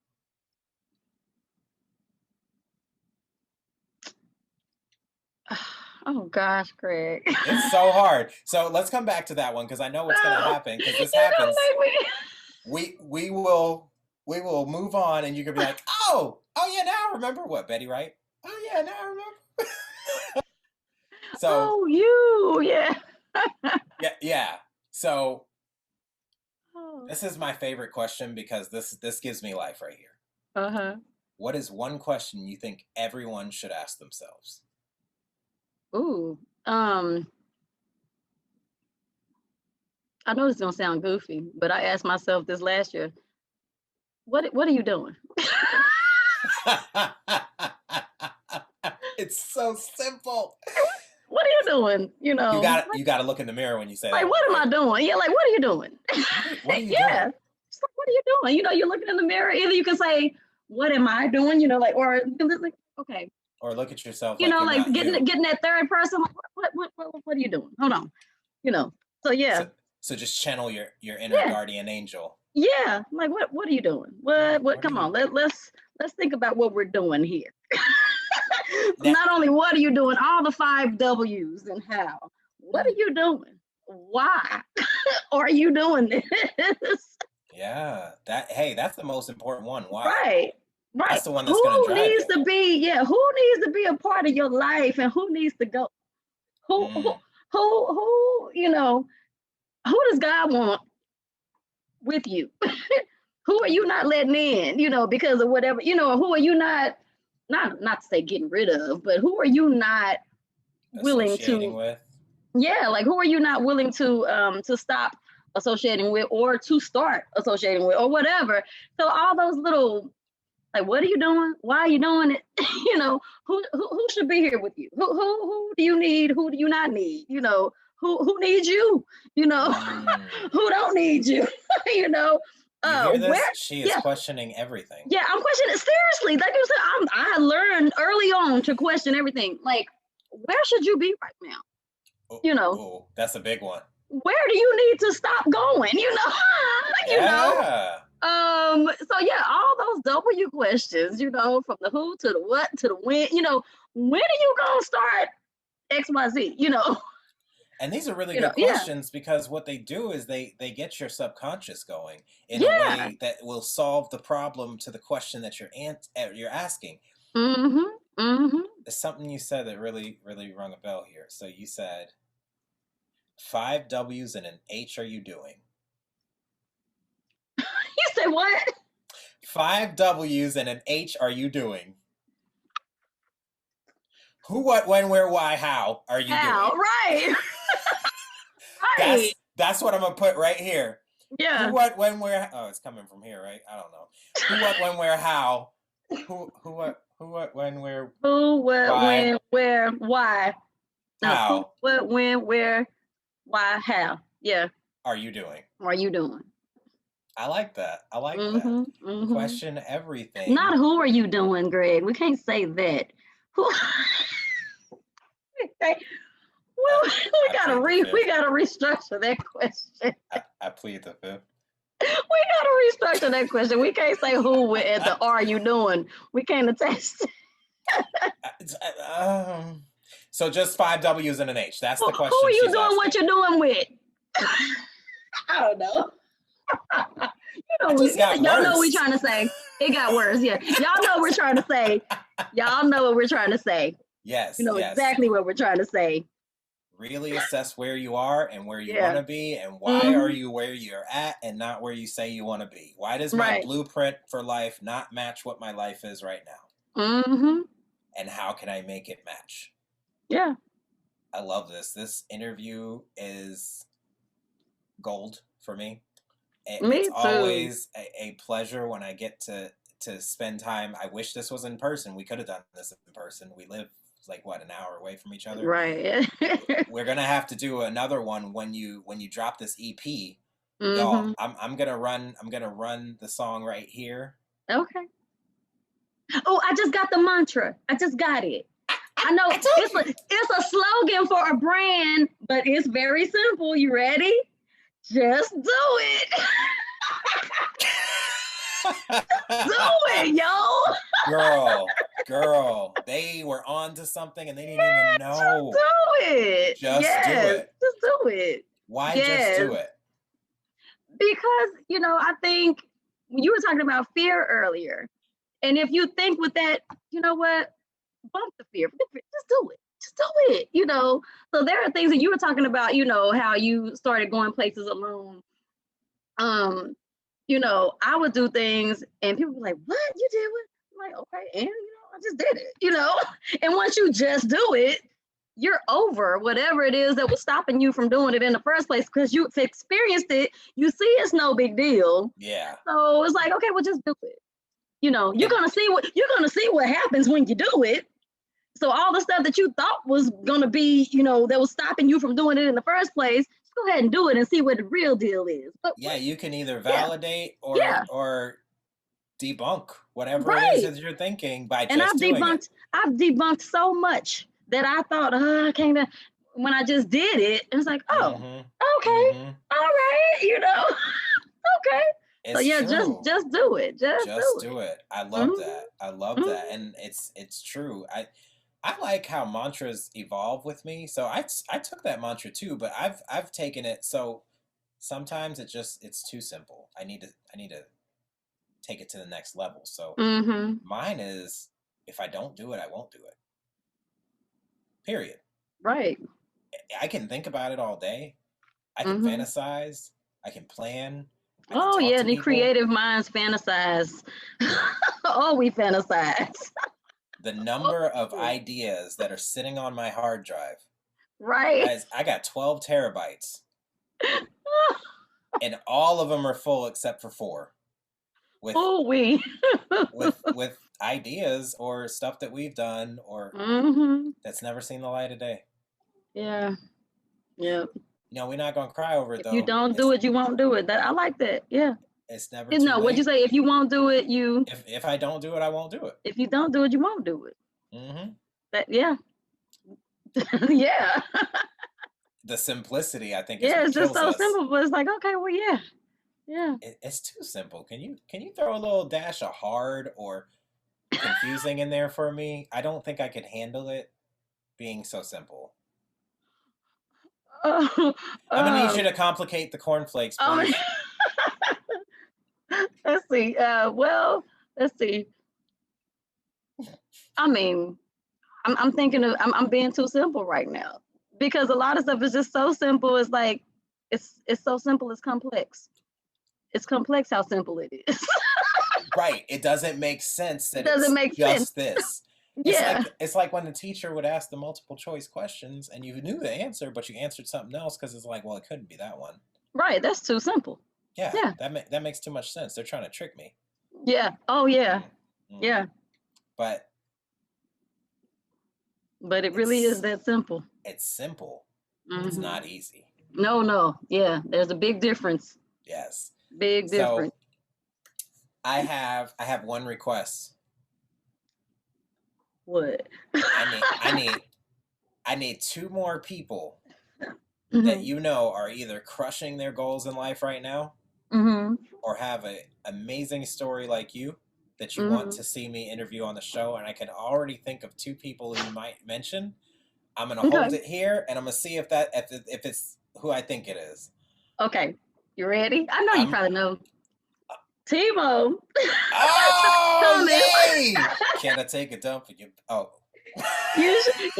Oh gosh, Greg. It's so hard. So let's come back to that one because I know what's going to happen because this You're happens. gonna make me. We will move on and you could be like, oh yeah, now I remember what Betty Wright. Oh yeah, now I remember. So Oh, you, yeah. yeah. So Oh. this is my favorite question because this gives me life right here. Uh-huh. What is one question you think everyone should ask themselves? Ooh. I know this is gonna sound goofy, but I asked myself this last year. What are you doing? It's so simple. What are you doing? You know, you got to look in the mirror when you say like, that. what am I doing? Yeah, like, what are you doing? What are you Yeah. doing? It's like, what are you doing? You know, you're looking in the mirror. Either you can say, what am I doing? You know, like, or you can like, okay. Or look at yourself You like know, you're like not you. getting that third person. Like, what are you doing? Hold on. You know. So yeah. So just channel your inner guardian angel. Yeah. Like, what are you doing? What come on. Let's think about what we're doing here. Not only what are you doing, all the 5 W's and how. What are you doing? Why are you doing this? Yeah, that's the most important one. Why? Right. That's the one that's going to drive Who needs you. to be, who needs to be a part of your life and who needs to go? Who, you know, who does God want with you? Who are you not letting in, you know, because of whatever, you know, who are you not to say getting rid of, but who are you not willing to with? Yeah, like who are you not willing to stop associating with or to start associating with or whatever. So all those little, like, what are you doing? Why are you doing it? You know, who should be here with you? Who do you need? Who do you not need? You know, who needs you? You know, who don't need you? You know, you hear this? She is questioning everything. Yeah, I'm questioning it seriously. Like you said, I learned early on to question everything. Like, where should you be right now? You know, that's a big one. Where do you need to stop going? You know, you know. So yeah, all those W questions, you know, from the who to the what to the when, you know, when are you gonna start XYZ, you know? And these are really good questions because what they do is they get your subconscious going in a way that will solve the problem to the question that you're asking. There's something you said that really, really rung a bell here. So you said 5 W's and an H are you doing? You said what? 5 W's and an H are you doing? Who, what, when, where, why, how are you doing? Right. Right. That's what I'm gonna put right here. Yeah. Who, what, when, where? Oh, it's coming from here, right? I don't know. Who, what, when, where, how? Who, what, when, where? Who, what, why? when, where, why? No, how? Who, what, when, where, why, how? Yeah. Are you doing? Are you doing? I like that. I like that. Question everything. Not who are you doing, Greg? We can't say that. Who? Well, we gotta restructure that question. I plead the fifth. We gotta restructure that question. We can't say who at the are you doing. We can't attach. So just 5 W's and an H. That's the question. Who are you doing? What you're doing with? I don't know. I just got y'all know what worse. we're trying to say. It got worse. Yeah, y'all know what we're trying to say. Y'all know what we're trying to say. Yes, You know yes. exactly what we're trying to say. Really assess where you are and where you Yeah. want to be, and why are you where you're at and not where you say you want to be. Why does my blueprint for life not match what my life is right now? Mm-hmm. And how can I make it match? Yeah. I love this. This interview is gold for me. It's too. always a pleasure when I get to spend time. I wish this was in person. We could have done this in person. We live like what, an hour away from each other. Right. We're gonna have to do another one when you drop this EP. Mm-hmm. Y'all, I'm gonna run the song right here. Okay. Oh, I just got the mantra. I just got it. I know it's a slogan for a brand, but it's very simple. You ready? Just do it. Do it, yo. Girl, they were on to something and they didn't even know. Just do it. Just do it. Just do it. Why just do it? Because, I think you were talking about fear earlier. And if you think with that, you know what? Bump the fear. Just do it. Just do it. So there are things that you were talking about, how you started going places alone. I would do things and people were like, what? You did what? I'm like, okay, and I just did it, And once you just do it, you're over whatever it is that was stopping you from doing it in the first place, because you've experienced it. You see it's no big deal. Yeah. So it's like, okay, well, just do it. You're gonna see what happens when you do it. So all the stuff that you thought was gonna be, that was stopping you from doing it in the first place, just go ahead and do it and see what the real deal is. But yeah, you can either validate or debunk whatever it is that you're thinking by just doing it. I've debunked so much that I thought, I can't. When I just did it, it's like, okay, all right, okay. It's so yeah, true. just do it. Just do it. I love that. I love that, and it's true. I like how mantras evolve with me. So I took that mantra too, but I've taken it. So sometimes it's too simple. I need to take it to the next level. So mine is, if I don't do it, I won't do it. Period. Right. I can think about it all day. I can fantasize. I can plan. Oh yeah, the creative minds fantasize. Oh, we fantasize. The number of ideas that are sitting on my hard drive. Right. Guys, I got 12 terabytes. And all of them are full except for 4. With ideas or stuff that we've done or that's never seen the light of day. Yeah. Yeah. We're not gonna cry over it though. If you don't do it, you won't do it. I like that. Yeah. It's never too late. What'd you say? If you won't do it, you. If I don't do it, I won't do it. If you don't do it, you won't do it. Yeah. Yeah. The simplicity, I think. It's just so simple, but it's like, okay, well, yeah. Yeah. It's too simple. Can you throw a little dash of hard or confusing in there for me? I don't think I could handle it being so simple. I'm gonna need you to complicate the cornflakes, please. Let's see. Let's see. I mean, I'm thinking of I'm being too simple right now, because a lot of stuff is just so simple. It's like it's so simple. It's complex. It's complex how simple it is. Right. It doesn't make sense that it's just this. Yeah. It's like when the teacher would ask the multiple choice questions and you knew the answer, but you answered something else because it's like, well, it couldn't be that one. Right. That's too simple. Yeah. That makes too much sense. They're trying to trick me. Yeah. Oh, yeah. Yeah. But it really is that simple. It's simple. It's not easy. No. Yeah. There's a big difference. Yes. Big difference. So I have one request. What? I need 2 more people that are either crushing their goals in life right now, or have an amazing story like you that you want to see me interview on the show. And I can already think of 2 people who you might mention. I'm gonna hold it here, and I'm gonna see if it's who I think it is. Okay, you ready? I know you probably know. Timo. Oh, yay! Can I take a dump and you? Oh. You should.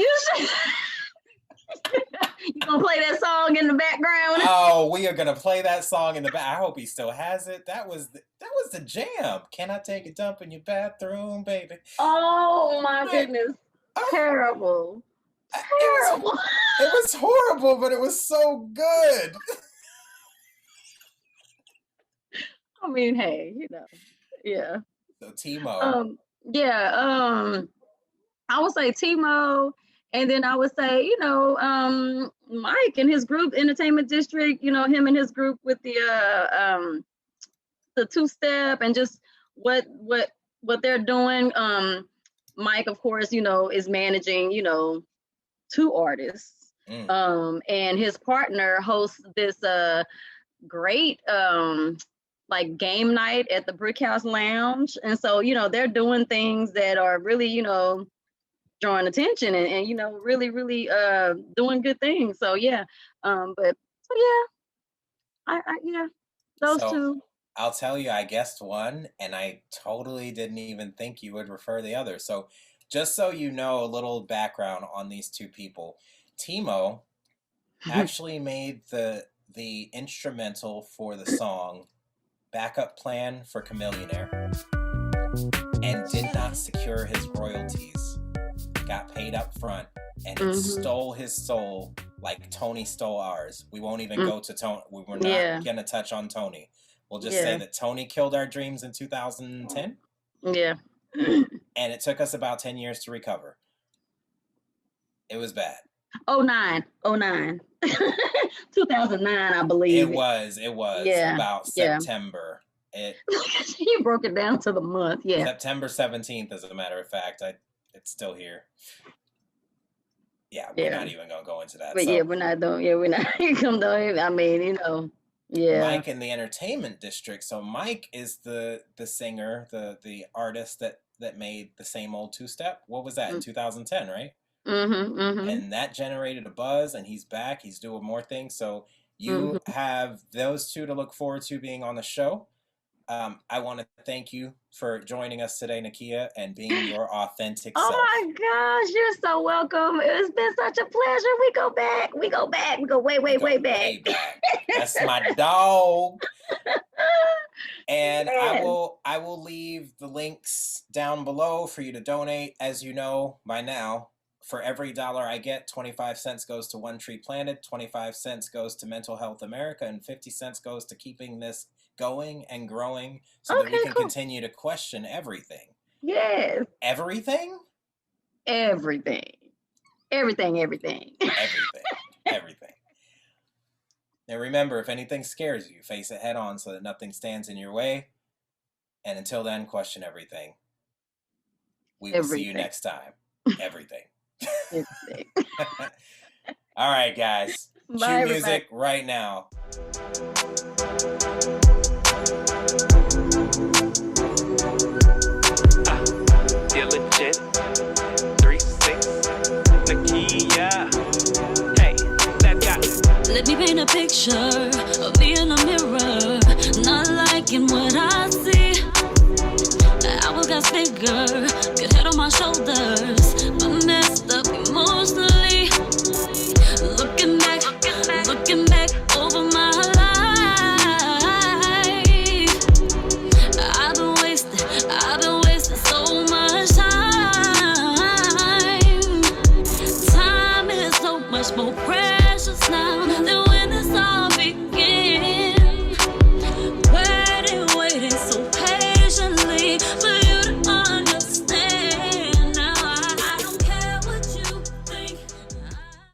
You gonna play that song in the background? Oh, we are gonna play that song in the back. I hope he still has it. That was the jam. Can I take a dump in your bathroom, baby? Oh my goodness! Terrible. Terrible. It was horrible, but it was so good. I mean, hey, yeah. So Timo. I would say Timo, and then I would say, Mike and his group, Entertainment District. Him and his group with the two-step and just what they're doing. Mike, of course, is managing, two artists. And his partner hosts this great like game night at the Brick House Lounge. And so, they're doing things that are really, drawing attention and really, really doing good things. So yeah. Those two. I'll tell you, I guessed one and I totally didn't even think you would refer the other. So just so you know, a little background on these two people. Timo actually made the instrumental for the song Backup Plan for Chameleonaire and did not secure his royalties. Got paid up front and it stole his soul like Tony stole ours. We won't even go to Tony. We're not going to touch on Tony. We'll just say that Tony killed our dreams in 2010. Yeah. And it took us about 10 years to recover. It was bad. 09. 2009, I believe. It was about September. You broke it down to the month. Yeah. September 17th, as a matter of fact. It's still here. Yeah, we're not even going to go into that. But we're not doing. Yeah, we're not. I mean, Yeah. Mike in the Entertainment District. So Mike is the singer, the artist that made the same old two-step. What was that in 2010, right? And that generated a buzz, and he's back. He's doing more things. So you have those two to look forward to being on the show. I want to thank you for joining us today, N'qya, and being your authentic self. Oh my gosh, you're so welcome. It's been such a pleasure. We go back. We go way back. Way back. That's my dog. And I will leave the links down below for you to donate. As you know by now, for every $1 I get, 25 cents goes to One Tree Planted, 25 cents goes to Mental Health America, and 50 cents goes to keeping this going and growing so that we can continue to question everything. Yes. Everything? Everything. Everything. Now remember, if anything scares you, face it head on so that nothing stands in your way. And until then, question everything. We will see you next time. Everything. All right, guys. Cue music right now. Yeah, legit. 3-6. N'qya. Hey, let's go. Let me paint a picture of me in a mirror, not liking what I see. I was got bigger, good head on my shoulders, but messed up emotionally. Looking back over my life. I've been wasting so much time. Time is so much more precious.